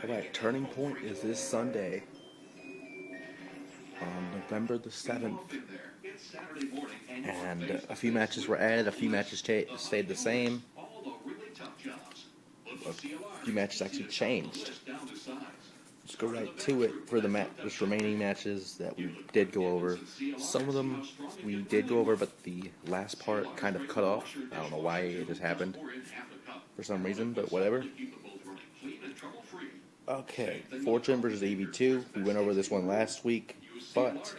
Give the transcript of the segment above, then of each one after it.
Alright, Turning Point is this Sunday on November the 7th. And a few matches were added, a few matches stayed the same. A few matches actually changed. Let's go right to it for the remaining matches that we did go over. Some of them we did go over, but the last part kind of cut off. I don't know why it just happened for some reason, but whatever. Okay, Fortune versus EV2. We went over this one last week, but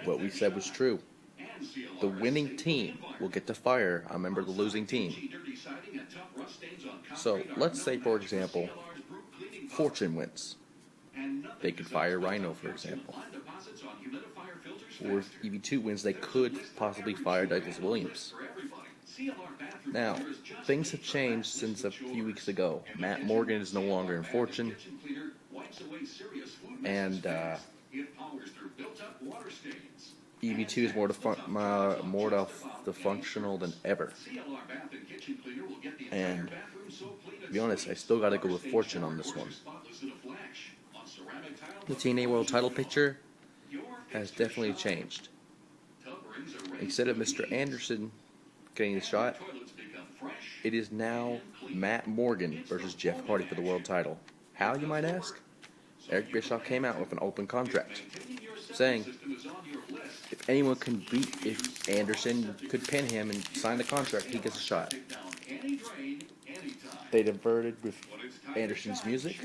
what we said was true. The winning team will get to fire a member of the losing team. So, let's say, for example, Fortune wins. They could fire Rhino, for example. Or if EV2 wins, they could possibly fire Douglas Williams. Now, things have changed since a few weeks ago. Matt Morgan is no longer in Fortune, and EV2 is more functional than ever. And to be honest, I still got to go with Fortune on this one. The TNA World Title picture has definitely changed. Instead of Mr. Anderson getting the shot, it is now Matt Morgan versus Jeff Hardy for the world title. How, you might ask? Eric Bischoff came out with an open contract, saying if Anderson could pin him and sign the contract, he gets a shot. They diverted with Anderson's music.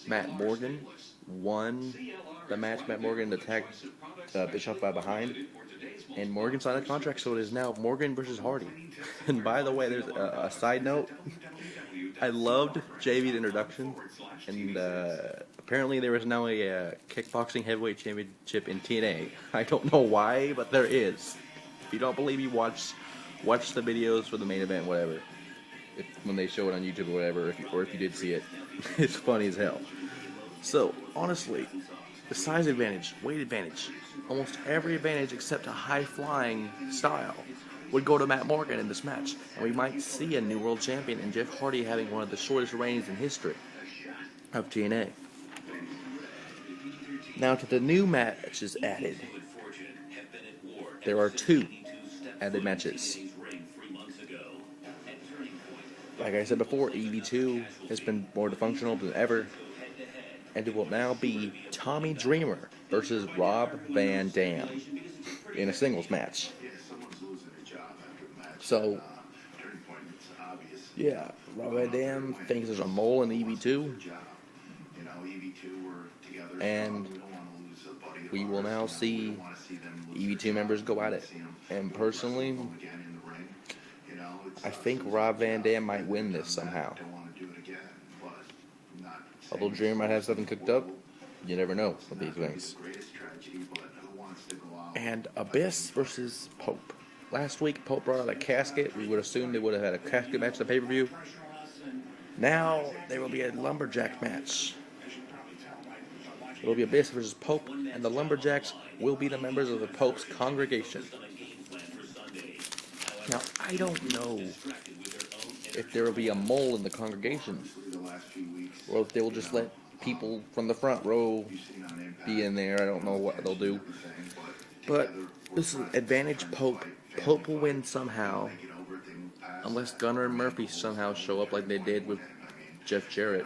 Matt Morgan won the match. Matt Morgan attacked Bischoff by behind, and Morgan signed a contract, so it is now Morgan versus Hardy. And by the way, there's a side note. I loved JV's introduction, and apparently there is now a kickboxing heavyweight championship in TNA. I don't know why, but there is. If you don't believe me, watch the videos for the main event, whatever. When they show it on YouTube or whatever, if you did see it, it's funny as hell. So, honestly, the size advantage, weight advantage, almost every advantage except a high-flying style would go to Matt Morgan in this match, and we might see a new world champion and Jeff Hardy having one of the shortest reigns in history of TNA. Now to the new matches added. There are 2 added matches. Like I said before, EV2 has been more functional than ever, and it will now be Tommy Dreamer versus Rob Van Dam in a singles match. So, yeah, Rob Van Dam thinks there's a mole in EV2, and we will now see EV2 members go at it. And personally, I think Rob Van Dam might win this somehow. Although Dreamer might have something cooked up, you never know with these things. And Abyss versus Pope. Last week, Pope brought out a casket. We would assume they would have had a casket match at the pay-per-view. Now, there will be a lumberjack match. It will be Abyss versus Pope, and the lumberjacks will be the members of the Pope's congregation. Now, I don't know if there will be a mole in the congregation, or if they will just let people from the front row be in there. I don't know what they'll do. But this is advantage Pope. Pope will win somehow, unless Gunner and Murphy somehow show up like they did with Jeff Jarrett,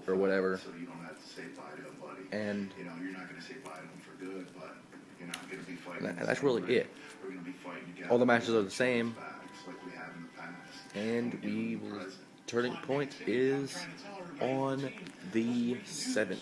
or whatever. And that's really it. All the matches are the same, and Turning Point is on the 7th.